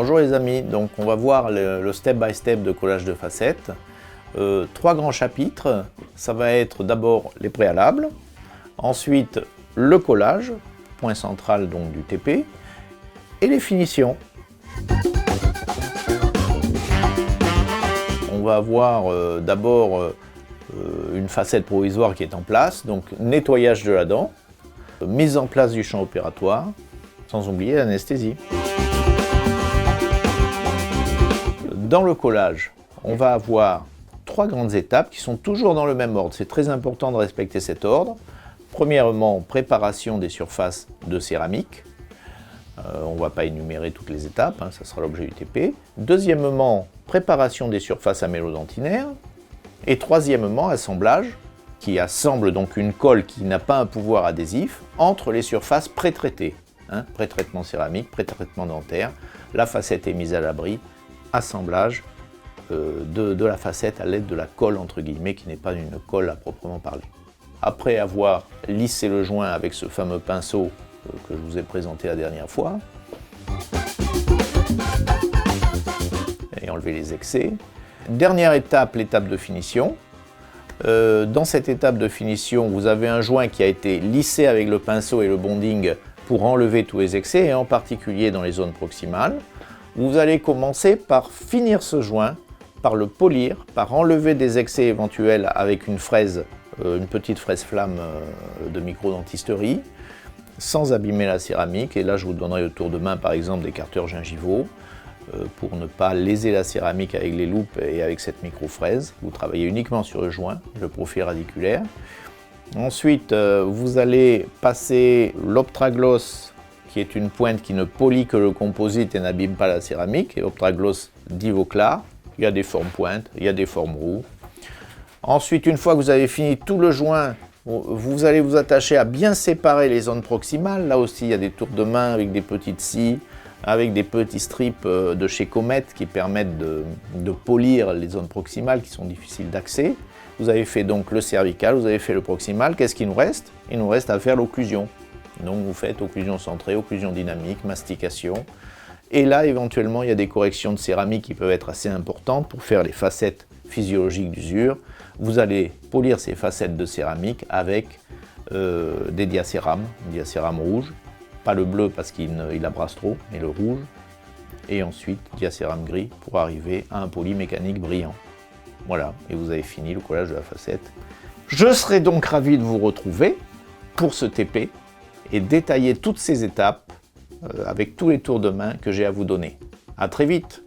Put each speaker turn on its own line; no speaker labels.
Bonjour les amis, donc on va voir le step by step de collage de facettes. Trois grands chapitres, ça va être d'abord les préalables, ensuite le collage, point central donc du TP, et les finitions. On va avoir d'abord une facette provisoire qui est en place, donc nettoyage de la dent, mise en place du champ opératoire, sans oublier l'anesthésie. Dans le collage, on va avoir trois grandes étapes qui sont toujours dans le même ordre. C'est très important de respecter cet ordre. Premièrement, préparation des surfaces de céramique. On ne va pas énumérer toutes les étapes, ça sera l'objet du TP. Deuxièmement, préparation des surfaces amélodentinaires. Et troisièmement, assemblage, qui assemble donc une colle qui n'a pas un pouvoir adhésif entre les surfaces pré-traitées. Pré-traitement céramique, pré-traitement dentaire. La facette est mise à l'abri. Assemblage de la facette à l'aide de la colle entre guillemets qui n'est pas une colle à proprement parler. Après avoir lissé le joint avec ce fameux pinceau que je vous ai présenté la dernière fois et enlever les excès. Dernière étape, l'étape de finition. Dans cette étape de finition, vous avez un joint qui a été lissé avec le pinceau et le bonding pour enlever tous les excès et en particulier dans les zones proximales. Vous allez commencer par finir ce joint, par le polir, par enlever des excès éventuels avec une fraise, une petite fraise flamme de microdentisterie, sans abîmer la céramique. Et là, je vous donnerai autour de main, par exemple, des carteurs gingivaux pour ne pas léser la céramique avec les loupes et avec cette micro-fraise. Vous travaillez uniquement sur le joint, le profil radiculaire. Ensuite, vous allez passer l'Optragloss, qui est une pointe qui ne polit que le composite et n'abîme pas la céramique, et Optragloss d'Ivoclar. Il y a des formes pointes, il y a des formes roues. Ensuite, une fois que vous avez fini tout le joint, vous allez vous attacher à bien séparer les zones proximales. Là aussi, il y a des tours de main avec des petites scies, avec des petits strips de chez Comet qui permettent de polir les zones proximales qui sont difficiles d'accès. Vous avez fait donc le cervical, vous avez fait le proximal. Qu'est-ce qu'il nous reste? Il nous reste à faire l'occlusion. Donc vous faites occlusion centrée, occlusion dynamique, mastication. Et là, éventuellement, il y a des corrections de céramique qui peuvent être assez importantes pour faire les facettes physiologiques d'usure. Vous allez polir ces facettes de céramique avec des diacérames rouges. Pas le bleu parce qu'il abrase trop, mais le rouge. Et ensuite, diacérame gris pour arriver à un poli mécanique brillant. Voilà, et vous avez fini le collage de la facette. Je serai donc ravi de vous retrouver pour ce TP et détailler toutes ces étapes avec tous les tours de main que j'ai à vous donner. À très vite!